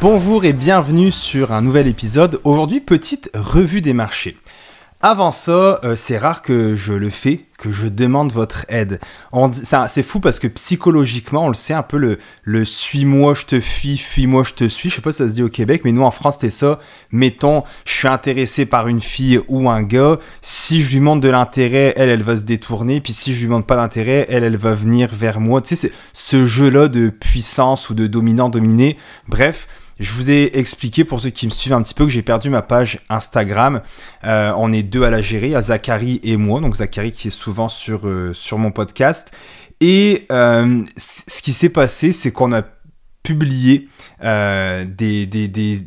Bonjour et bienvenue sur un nouvel épisode. Aujourd'hui, petite revue des marchés. Avant ça, c'est rare que je le fais, que je demande votre aide. C'est fou parce que psychologiquement, on le sait un peu le suis-moi, je te fuis, fuis-moi, je te suis. Je sais pas si ça se dit au Québec, mais nous en France, c'était ça. Mettons, je suis intéressé par une fille ou un gars. Si je lui montre de l'intérêt, elle va se détourner. Puis si je lui montre pas d'intérêt, elle va venir vers moi. Tu sais, c'est ce jeu-là de puissance ou de dominant-dominé. Bref. Je vous ai expliqué, pour ceux qui me suivent un petit peu, que j'ai perdu ma page Instagram. On est deux à la gérer, à Zachary et moi. Donc Zachary qui est souvent sur mon podcast. Et ce qui s'est passé, c'est qu'on a publié des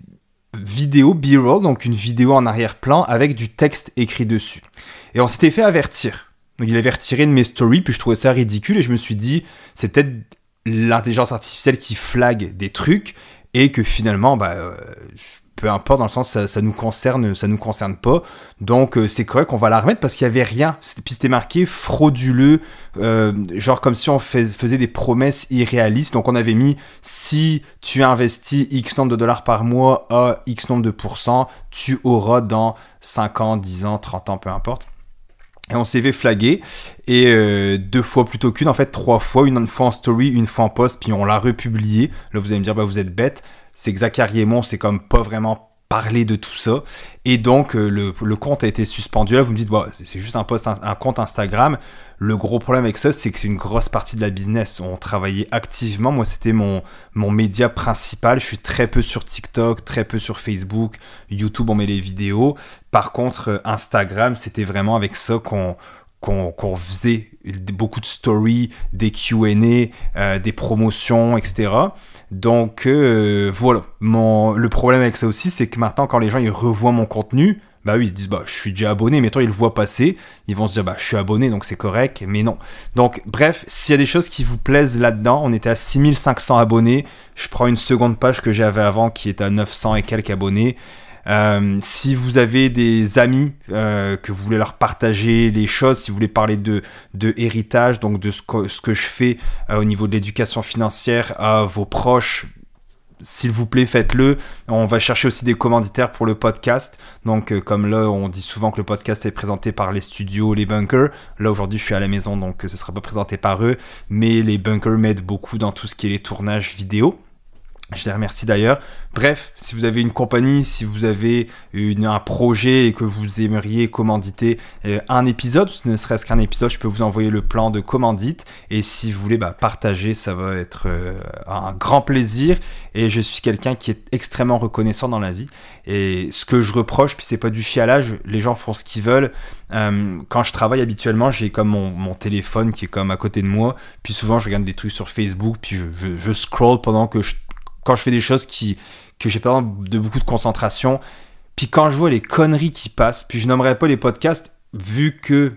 vidéos B-roll, donc une vidéo en arrière-plan avec du texte écrit dessus. Et on s'était fait avertir. Donc il avait retiré de mes stories, puis je trouvais ça ridicule. Et je me suis dit, c'est peut-être l'intelligence artificielle qui flague des trucs. Et que finalement, peu importe, dans le sens ça nous concerne pas. Donc c'est correct qu'on va la remettre parce qu'il y avait rien. Puis c'était marqué frauduleux, genre comme si on faisait des promesses irréalistes. Donc on avait mis si tu investis X nombre de dollars par mois à X nombre de pourcents, tu auras dans 5 ans, 10 ans, 30 ans, peu importe. Et on s'est fait flaguer, et 2 fois plutôt qu'une, en fait 3 fois, une fois en story, une fois en post, puis on l'a republié. Là vous allez me dire, vous êtes bête, c'est que Zachary et moi, c'est comme pas vraiment parler de tout ça, et donc le compte a été suspendu. Là vous me dites, c'est juste un compte Instagram. Le gros problème avec ça, c'est que c'est une grosse partie de la business. On travaillait activement, moi c'était mon média principal. Je suis très peu sur TikTok, très peu sur Facebook, YouTube on met les vidéos. Par contre Instagram, c'était vraiment avec ça qu'on faisait beaucoup de stories, des Q&A, des promotions, etc. Donc voilà. Le problème avec ça aussi, c'est que maintenant, quand les gens ils revoient mon contenu, ils se disent, je suis déjà abonné. Mettons, ils le voient passer, ils vont se dire, je suis abonné, donc c'est correct, mais non. Donc, bref, s'il y a des choses qui vous plaisent là-dedans, on était à 6500 abonnés. Je prends une seconde page que j'avais avant qui est à 900 et quelques abonnés. Si vous avez des amis que vous voulez leur partager les choses, si vous voulez parler de héritage, donc de ce que je fais au niveau de l'éducation financière à vos proches, s'il vous plaît, faites-le. On va chercher aussi des commanditaires pour le podcast. Donc, comme là, on dit souvent que le podcast est présenté par les studios, les bunkers. Là, aujourd'hui, je suis à la maison, donc ce ne sera pas présenté par eux. Mais les bunkers m'aident beaucoup dans tout ce qui est les tournages vidéo. Je les remercie d'ailleurs. Bref, si vous avez une compagnie, si vous avez un projet et que vous aimeriez commanditer un épisode, ou ne serait-ce qu'un épisode, je peux vous envoyer le plan de commandite. Et si vous voulez partager, ça va être un grand plaisir. Et je suis quelqu'un qui est extrêmement reconnaissant dans la vie. Et ce que je reproche, puis c'est pas du chialage, les gens font ce qu'ils veulent. Quand je travaille habituellement, j'ai comme mon téléphone qui est comme à côté de moi. Puis souvent, je regarde des trucs sur Facebook, puis je scroll pendant que quand je fais des choses que j'ai pas de beaucoup de concentration. Puis quand je vois les conneries qui passent, puis je nommerai pas les podcasts, vu que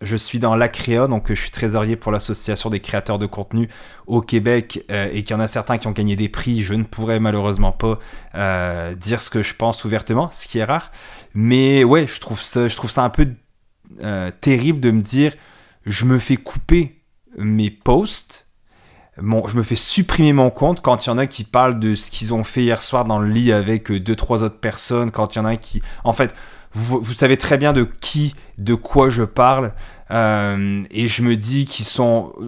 je suis dans l'ACREA, donc je suis trésorier pour l'association des créateurs de contenu au Québec, et qu'il y en a certains qui ont gagné des prix, je ne pourrais malheureusement pas dire ce que je pense ouvertement, ce qui est rare. Mais ouais, je trouve ça un peu terrible de me dire, je me fais couper mes posts, je me fais supprimer mon compte quand il y en a qui parlent de ce qu'ils ont fait hier soir dans le lit avec 2-3 autres personnes, quand il y en a qui... En fait, vous savez très bien de quoi je parle, et je me dis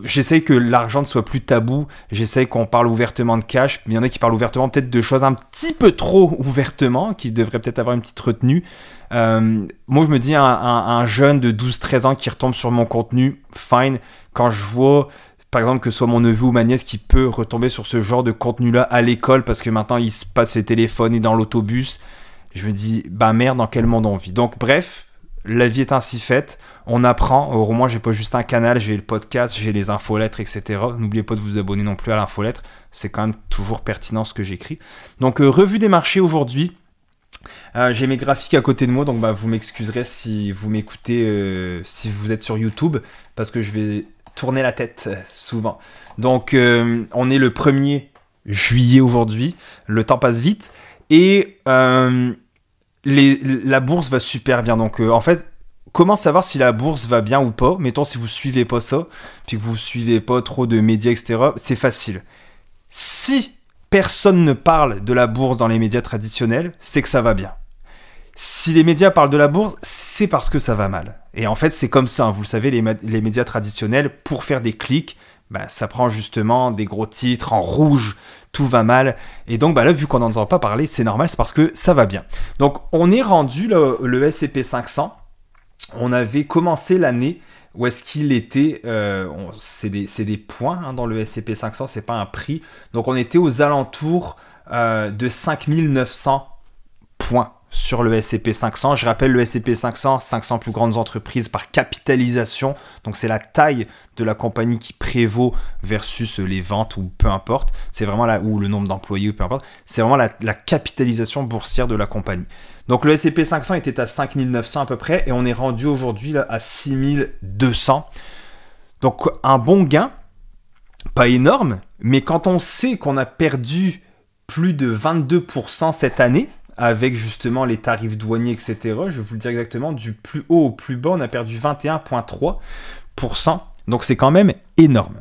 j'essaye que l'argent ne soit plus tabou, j'essaye qu'on parle ouvertement de cash, mais il y en a qui parlent ouvertement peut-être de choses un petit peu trop ouvertement, qui devraient peut-être avoir une petite retenue. Moi je me dis un jeune de 12-13 ans qui retombe sur mon contenu, fine. Quand je vois... Par exemple, que ce soit mon neveu ou ma nièce qui peut retomber sur ce genre de contenu-là à l'école parce que maintenant, il se passe les téléphones et dans l'autobus. Je me dis, merde, dans quel monde on vit? Donc, bref, la vie est ainsi faite. On apprend. Au moins, j'ai pas juste un canal, j'ai le podcast, j'ai les infolettres, etc. N'oubliez pas de vous abonner non plus à l'infolettre. C'est quand même toujours pertinent ce que j'écris. Donc, revue des marchés aujourd'hui. J'ai mes graphiques à côté de moi, donc vous m'excuserez si vous m'écoutez, si vous êtes sur YouTube, parce que je vais... tourner la tête souvent. Donc on est le 1er juillet aujourd'hui, le temps passe vite, et la bourse va super bien. Donc en fait, comment savoir si la bourse va bien ou pas? Mettons si vous suivez pas ça, puis que vous suivez pas trop de médias, etc. C'est facile. Si personne ne parle de la bourse dans les médias traditionnels, c'est que ça va bien. Si les médias parlent de la bourse, c'est parce que ça va mal. Et en fait, c'est comme ça, vous le savez, les médias traditionnels, pour faire des clics, ça prend justement des gros titres en rouge, tout va mal. Et donc là, vu qu'on n'en entend pas parler, c'est normal, c'est parce que ça va bien. Donc on est rendu, le S&P 500, on avait commencé l'année où est-ce qu'il était, c'est des points dans le S&P 500, c'est pas un prix. Donc on était aux alentours de 5900 points sur le S&P 500. Je rappelle, le S&P 500, 500 plus grandes entreprises par capitalisation. Donc, c'est la taille de la compagnie qui prévaut versus les ventes ou peu importe. C'est vraiment ou le nombre d'employés ou peu importe. C'est vraiment la capitalisation boursière de la compagnie. Donc, le S&P 500 était à 5900 à peu près et on est rendu aujourd'hui à 6200. Donc, un bon gain, pas énorme, mais quand on sait qu'on a perdu plus de 22% cette année, avec justement les tarifs douaniers, etc. Je vais vous le dire exactement, du plus haut au plus bas, on a perdu 21,3%. Donc c'est quand même énorme.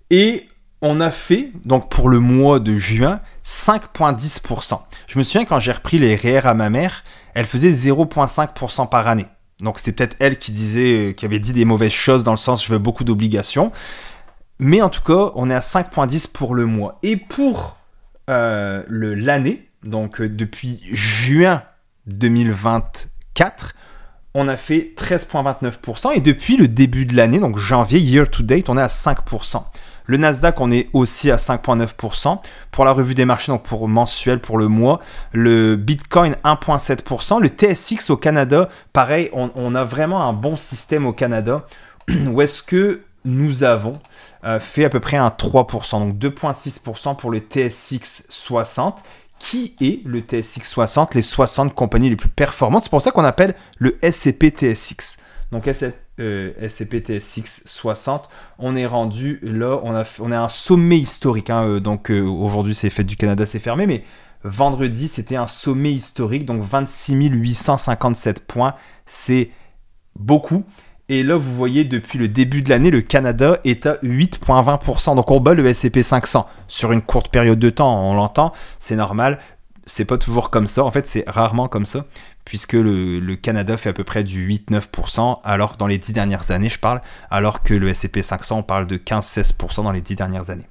Et on a fait, donc pour le mois de juin, 5,10%. Je me souviens quand j'ai repris les REER à ma mère, elle faisait 0,5% par année. Donc c'était peut-être elle qui avait dit des mauvaises choses dans le sens je veux beaucoup d'obligations. Mais en tout cas, on est à 5,10 pour le mois. Et pour l'année, donc depuis juin 2024, on a fait 13,29%. Et depuis le début de l'année, donc janvier, year to date, on est à 5%. Le Nasdaq, on est aussi à 5,9%. Pour la revue des marchés, donc pour mensuel, pour le mois, le Bitcoin 1,7%. Le TSX au Canada, pareil, on a vraiment un bon système au Canada où est-ce que nous avons fait à peu près un 3%, donc 2,6% pour le TSX 60, qui est le TSX 60, les 60 compagnies les plus performantes. C'est pour ça qu'on appelle le S&P TSX. Donc S&P TSX 60, on est rendu là, on a un sommet historique. Donc aujourd'hui, c'est Fête du Canada, c'est fermé, mais vendredi, c'était un sommet historique, donc 26 857 points, c'est beaucoup. Et là, vous voyez, depuis le début de l'année, le Canada est à 8,20%. Donc, on bat le S&P 500 sur une courte période de temps. On l'entend, c'est normal. C'est pas toujours comme ça. En fait, c'est rarement comme ça, puisque le Canada fait à peu près du 8-9%, alors dans les 10 dernières années, je parle, alors que le S&P 500, on parle de 15-16% dans les 10 dernières années.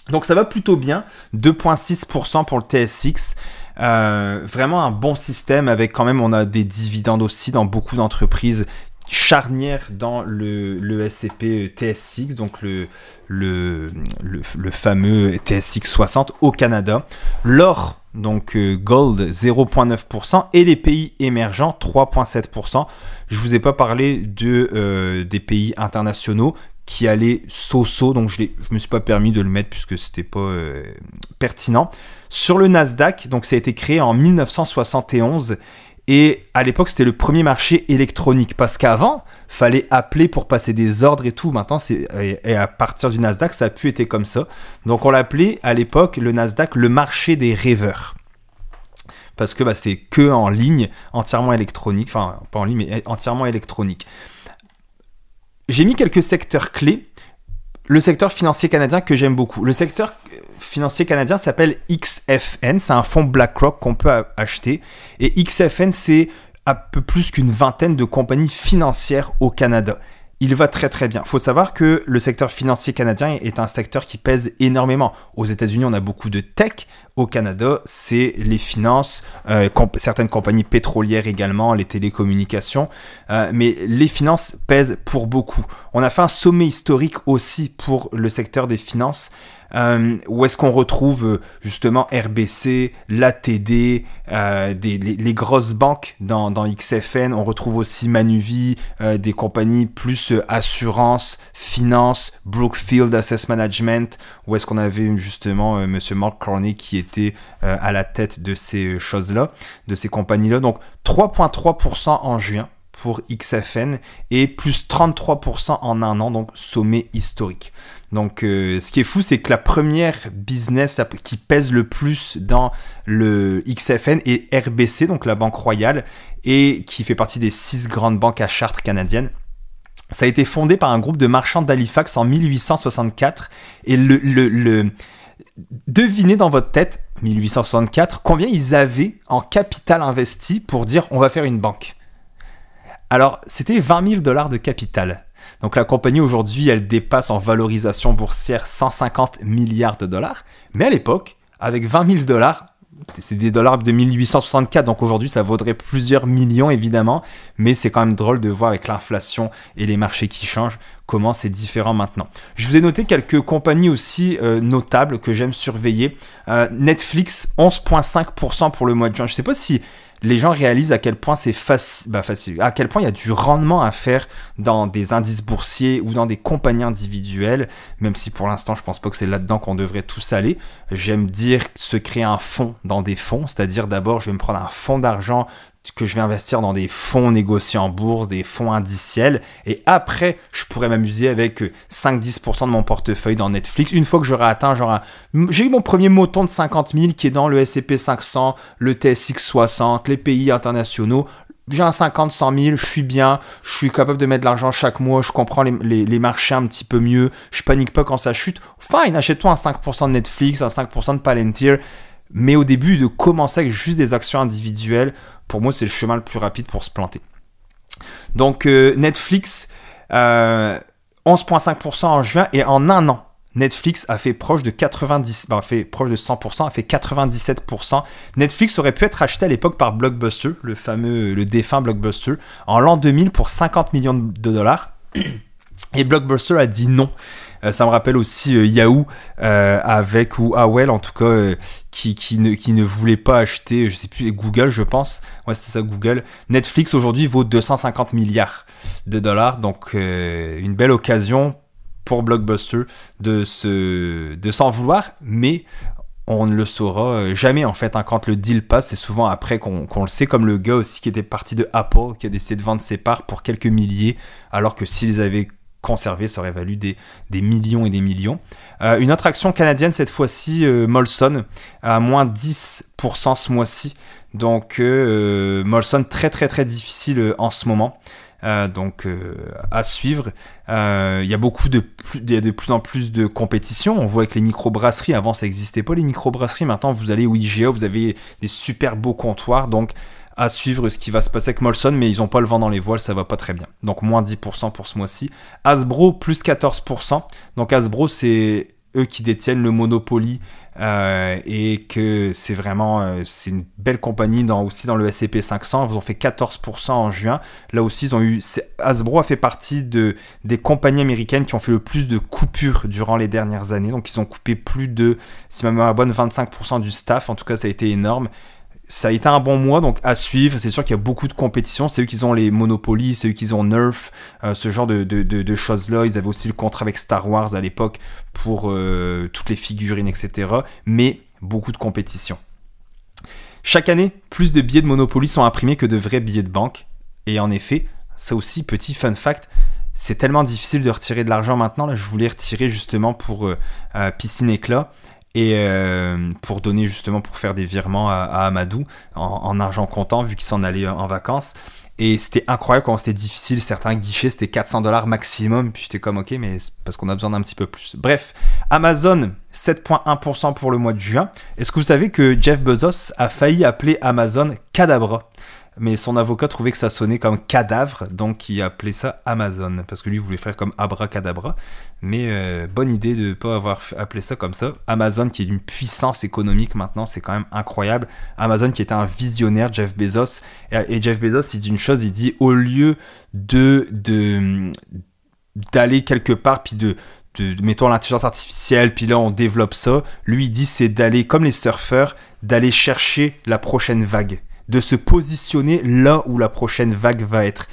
Donc, ça va plutôt bien. 2,6% pour le TSX. Vraiment un bon système avec quand même, on a des dividendes aussi dans beaucoup d'entreprises charnière dans le S&P TSX, donc le fameux TSX 60 au Canada. L'or, donc gold, 0,9% et les pays émergents, 3,7%. Je ne vous ai pas parlé des pays internationaux qui allaient so-so, donc je me suis pas permis de le mettre puisque c'était pas pertinent. Sur le Nasdaq, donc ça a été créé en 1971. Et à l'époque, c'était le premier marché électronique. Parce qu'avant, fallait appeler pour passer des ordres et tout. Maintenant, et à partir du Nasdaq, ça a pu être comme ça. Donc, on l'appelait à l'époque, le Nasdaq, le marché des rêveurs. Parce que c'est que en ligne, entièrement électronique. Enfin, pas en ligne, mais entièrement électronique. J'ai mis quelques secteurs clés. Le secteur financier canadien que j'aime beaucoup. Le secteur financier canadien s'appelle XFN. C'est un fonds BlackRock qu'on peut acheter. Et XFN, c'est un peu plus qu'une vingtaine de compagnies financières au Canada. Il va très très bien. Il faut savoir que le secteur financier canadien est un secteur qui pèse énormément. Aux États-Unis, on a beaucoup de tech. Au Canada, c'est les finances, certaines compagnies pétrolières également, les télécommunications. Mais les finances pèsent pour beaucoup. On a fait un sommet historique aussi pour le secteur des finances. Où est-ce qu'on retrouve justement RBC, l'ATD, les grosses banques dans XFN. On retrouve aussi Manuvie, des compagnies plus assurance, finance, Brookfield Asset Management, où est-ce qu'on avait justement Monsieur Mark Carney qui était à la tête de ces choses-là, de ces compagnies-là. Donc 3,3% en juin pour XFN et plus 33% en un an, donc sommet historique. Donc, ce qui est fou, c'est que la première business qui pèse le plus dans le XFN est RBC, donc la Banque Royale, et qui fait partie des 6 grandes banques à chartre canadiennes. Ça a été fondé par un groupe de marchands d'Halifax en 1864, et Devinez dans votre tête, 1864, combien ils avaient en capital investi pour dire on va faire une banque. Alors, c'était 20 000 $ de capital. Donc la compagnie aujourd'hui, elle dépasse en valorisation boursière 150 milliards de dollars. Mais à l'époque, avec 20 000 $, c'est des dollars de 1864, donc aujourd'hui ça vaudrait plusieurs millions évidemment, mais c'est quand même drôle de voir avec l'inflation et les marchés qui changent comment c'est différent maintenant. Je vous ai noté quelques compagnies aussi notables que j'aime surveiller. Netflix, 11,5% pour le mois de juin. Je ne sais pas si les gens réalisent à quel point c'est facile, à quel point il y a du rendement à faire dans des indices boursiers ou dans des compagnies individuelles, même si pour l'instant je pense pas que c'est là-dedans qu'on devrait tous aller. J'aime dire se créer un fonds dans des fonds, c'est-à-dire d'abord je vais me prendre un fonds d'argent que je vais investir dans des fonds négociés en bourse, des fonds indiciels, et après, je pourrais m'amuser avec 5-10% de mon portefeuille dans Netflix. Une fois que j'aurai atteint, j'ai eu mon premier moton de 50 000 qui est dans le S&P 500, le TSX 60, les pays internationaux. J'ai un 50-100 000, je suis bien, je suis capable de mettre de l'argent chaque mois, je comprends les marchés un petit peu mieux, je panique pas quand ça chute. Fine, achète-toi un 5% de Netflix, un 5% de Palantir. Mais au début, de commencer avec juste des actions individuelles, pour moi, c'est le chemin le plus rapide pour se planter. Donc, Netflix, 11,5% en juin, et en un an, Netflix a fait proche de 100%, a fait 97%. Netflix aurait pu être acheté à l'époque par Blockbuster, le défunt Blockbuster, en l'an 2000 pour 50 millions de dollars. Et Blockbuster a dit non. Ça me rappelle aussi Yahoo ou AOL en tout cas qui ne voulait pas acheter, je sais plus, Google je pense. Ouais, c'était ça, Google. Netflix aujourd'hui vaut 250 milliards de dollars, donc une belle occasion pour Blockbuster de s'en vouloir, mais on ne le saura jamais en fait, hein. Quand le deal passe, c'est souvent après qu'on le sait, comme le gars aussi qui était parti de Apple, qui a décidé de vendre ses parts pour quelques milliers, alors que s'ils avaient conservé, ça aurait valu des millions et des millions. Une autre action canadienne, cette fois-ci, Molson, à moins 10% ce mois-ci. Donc, Molson, très très très difficile en ce moment. Donc, à suivre. Il y a de plus en plus de compétition. On voit avec les microbrasseries. Avant, ça n'existait pas, les microbrasseries. Maintenant, vous allez au IGA, vous avez des super beaux comptoirs. Donc, à suivre ce qui va se passer avec Molson, mais ils n'ont pas le vent dans les voiles, ça va pas très bien. Donc moins 10% pour ce mois-ci. Hasbro, plus 14%. Donc Hasbro, c'est eux qui détiennent le Monopoly et que c'est vraiment c'est une belle compagnie aussi dans le S&P 500. Ils ont fait 14% en juin. Là aussi, Hasbro a fait partie des compagnies américaines qui ont fait le plus de coupures durant les dernières années. Donc ils ont coupé plus de, si ma mémoire est bonne, 25% du staff. En tout cas, ça a été énorme. Ça a été un bon mois, donc à suivre. C'est sûr qu'il y a beaucoup de compétitions. C'est eux qui ont les Monopoly, c'est eux qui ont Nerf, ce genre de choses-là. Ils avaient aussi le contrat avec Star Wars à l'époque pour toutes les figurines, etc. Mais beaucoup de compétitions. Chaque année, plus de billets de Monopoly sont imprimés que de vrais billets de banque. Et en effet, ça aussi, petit fun fact, c'est tellement difficile de retirer de l'argent maintenant. Là, je voulais retirer justement pour Piscine Éclat. Et pour faire des virements à Amadou en argent comptant vu qu'il s'en allait en vacances. Et c'était incroyable comment c'était difficile. Certains guichets, c'était 400 $ maximum. Puis j'étais comme, ok, mais c'est parce qu'on a besoin d'un petit peu plus. Bref, Amazon, 7,1% pour le mois de juin. Est-ce que vous savez que Jeff Bezos a failli appeler Amazon Cadabra? Mais son avocat trouvait que ça sonnait comme cadavre, donc il a appelé ça Amazon, parce que lui voulait faire comme abracadabra. Mais bonne idée de ne pas avoir appelé ça comme ça. Amazon qui est d'une puissance économique maintenant, c'est quand même incroyable. Amazon qui était un visionnaire, Jeff Bezos. Et Jeff Bezos, il dit une chose, il dit au lieu d'aller quelque part, puis mettons l'intelligence artificielle, puis là on développe ça, lui il dit c'est d'aller, comme les surfeurs, d'aller chercher la prochaine vague, de se positionner là où la prochaine vague va être.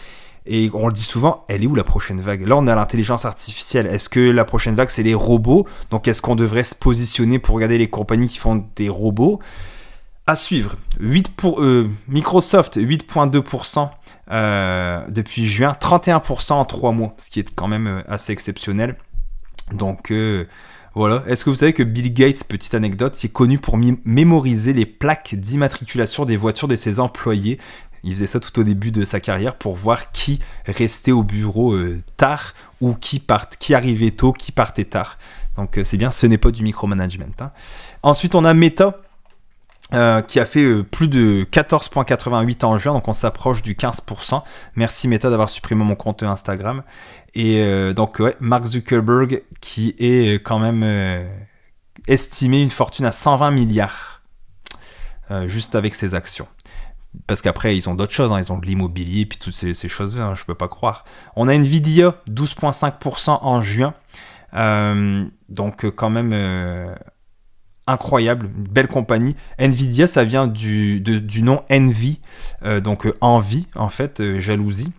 Et on le dit souvent, elle est où la prochaine vague? Là, on a l'intelligence artificielle. Est-ce que la prochaine vague, c'est les robots? Donc, est-ce qu'on devrait se positionner pour regarder les compagnies qui font des robots? À suivre. Microsoft, 8,2% depuis juin, 31% en 3 mois, ce qui est quand même assez exceptionnel. Donc, voilà. Est-ce que vous savez que Bill Gates, petite anecdote, est connu pour mémoriser les plaques d'immatriculation des voitures de ses employés? Il faisait ça tout au début de sa carrière pour voir qui restait au bureau tard ou qui arrivait tôt, qui partait tard. Donc c'est bien, ce n'est pas du micromanagement. Hein. Ensuite, on a Meta. Qui a fait plus de 14,88 en juin, donc on s'approche du 15%. Merci Meta d'avoir supprimé mon compte Instagram. Et donc ouais, Mark Zuckerberg qui est quand même estimé une fortune à 120 milliards juste avec ses actions. Parce qu'après ils ont d'autres choses, hein. Ils ont de l'immobilier puis toutes ces choses-là, hein, je peux pas croire. On a Nvidia 12,5% en juin, donc quand même... incroyable, une belle compagnie. Nvidia, ça vient du nom envy, donc envie en fait, jalousie,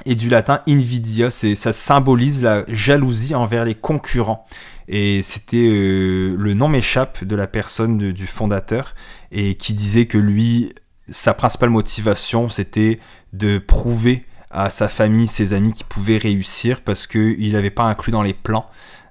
et du latin invidia, ça symbolise la jalousie envers les concurrents. Et c'était, le nom m'échappe de la personne du fondateur, et qui disait que lui, sa principale motivation, c'était de prouver à sa famille, ses amis qu'il pouvait réussir, parce qu'il n'avait pas inclus dans les plans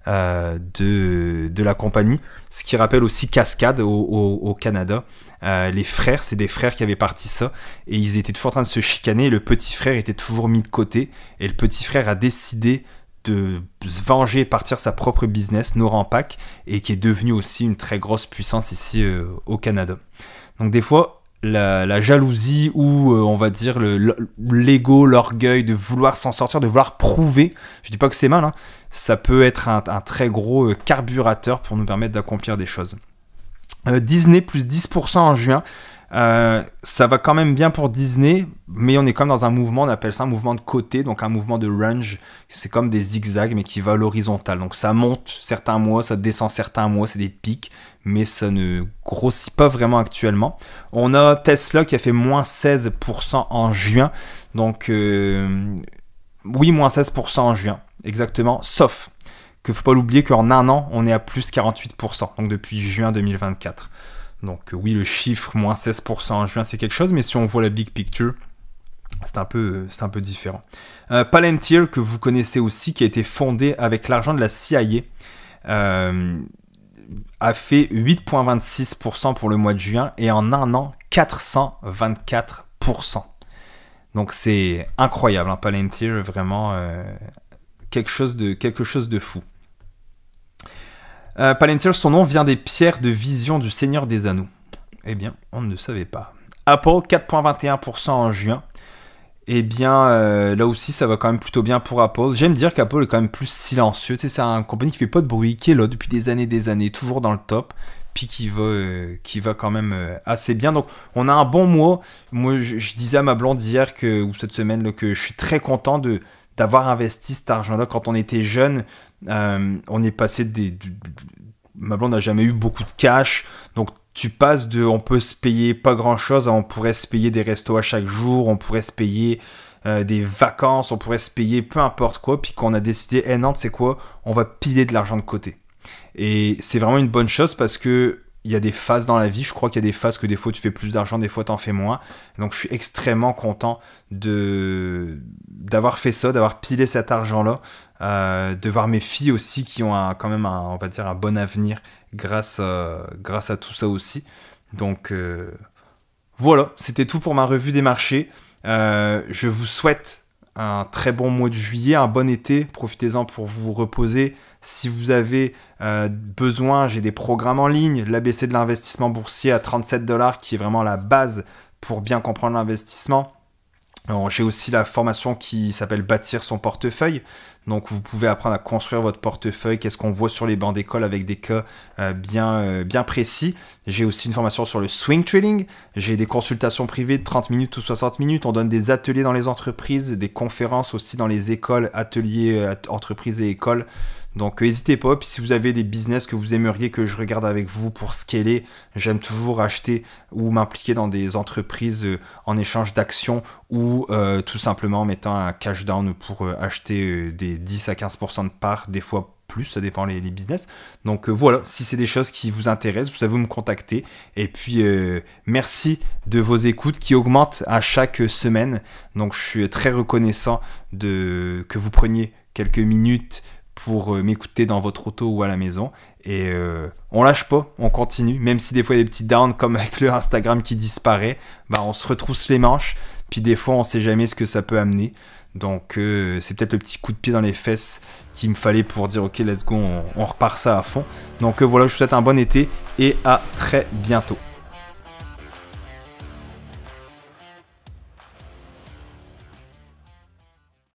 de la compagnie, ce qui rappelle aussi Cascade au Canada. Les frères, c'est des frères qui avaient parti ça, et ils étaient toujours en train de se chicaner, et le petit frère était toujours mis de côté, et le petit frère a décidé de se venger et partir sa propre business, Norampac, et qui est devenu aussi une très grosse puissance ici au Canada. Donc des fois, la jalousie ou on va dire l'ego, l'orgueil de vouloir s'en sortir, de vouloir prouver, je dis pas que c'est mal, hein, ça peut être un très gros carburateur pour nous permettre d'accomplir des choses. Disney plus 10% en juin, ça va quand même bien pour Disney, mais on est comme dans un mouvement, on appelle ça un mouvement de côté, donc un mouvement de range, c'est comme des zigzags mais qui va à l'horizontale, donc ça monte certains mois, ça descend certains mois, c'est des pics, mais ça ne grossit pas vraiment actuellement. On a Tesla qui a fait moins 16% en juin, donc oui, moins 16% en juin, exactement, sauf qu'il ne faut pas l'oublier qu'en un an, on est à plus 48%, donc depuis juin 2024. Donc oui, le chiffre, moins 16% en juin, c'est quelque chose, mais si on voit la big picture, c'est un peu différent. Palantir, que vous connaissez aussi, qui a été fondé avec l'argent de la CIA, a fait 8,26% pour le mois de juin, et en un an, 424%. Donc c'est incroyable, hein, Palantir, vraiment quelque chose de fou. Palantir, son nom vient des pierres de vision du Seigneur des Anneaux. Eh bien, on ne le savait pas. Apple, 4,21% en juin. Eh bien, là aussi, ça va quand même plutôt bien pour Apple. J'aime dire qu'Apple est quand même plus silencieux. Tu sais, c'est une compagnie qui fait pas de bruit, qui est là depuis des années, toujours dans le top, puis qui va quand même assez bien. Donc, on a un bon mois. Moi, je disais à ma blonde hier, ou cette semaine, là, que je suis très content d'avoir investi cet argent-là quand on était jeune. On est passé ma blonde n'a jamais eu beaucoup de cash, donc tu passes on peut se payer pas grand chose, on pourrait se payer des restos à chaque jour, on pourrait se payer des vacances, on pourrait se payer peu importe quoi, puis qu'on a décidé, non, tu sais quoi, on va piler de l'argent de côté. Et c'est vraiment une bonne chose parce que il y a des phases dans la vie, je crois qu'il y a des phases que des fois tu fais plus d'argent, des fois tu en fais moins. Donc je suis extrêmement content d'avoir fait ça, d'avoir pilé cet argent-là, de voir mes filles aussi qui ont quand même on va dire un bon avenir grâce à tout ça aussi. Donc voilà, c'était tout pour ma revue des marchés. Je vous souhaite un très bon mois de juillet, un bon été, profitez-en pour vous reposer. Si vous avez besoin, j'ai des programmes en ligne, l'ABC de l'investissement boursier à 37$, qui est vraiment la base pour bien comprendre l'investissement. J'ai aussi la formation qui s'appelle Bâtir son portefeuille. Donc vous pouvez apprendre à construire votre portefeuille, qu'est-ce qu'on voit sur les bancs d'école avec des cas bien précis. J'ai aussi une formation sur le swing trading. J'ai des consultations privées de 30 minutes ou 60 minutes. On donne des ateliers dans les entreprises, des conférences aussi dans les écoles, ateliers, entreprises et écoles. Donc n'hésitez pas, puis si vous avez des business que vous aimeriez que je regarde avec vous pour scaler, j'aime toujours acheter ou m'impliquer dans des entreprises en échange d'actions ou tout simplement en mettant un cash down pour acheter des 10 à 15% de parts, des fois plus, ça dépend les business. Donc voilà, si c'est des choses qui vous intéressent, vous savez me contacter. Et puis merci de vos écoutes qui augmentent à chaque semaine. Donc je suis très reconnaissant que vous preniez quelques minutes pour m'écouter dans votre auto ou à la maison. Et on lâche pas, on continue. Même si des fois il y a des petits downs comme avec le Instagram qui disparaît, on se retrousse les manches. Puis des fois on sait jamais ce que ça peut amener. Donc c'est peut-être le petit coup de pied dans les fesses qu'il me fallait pour dire ok let's go, on repart ça à fond. Donc voilà, je vous souhaite un bon été et à très bientôt.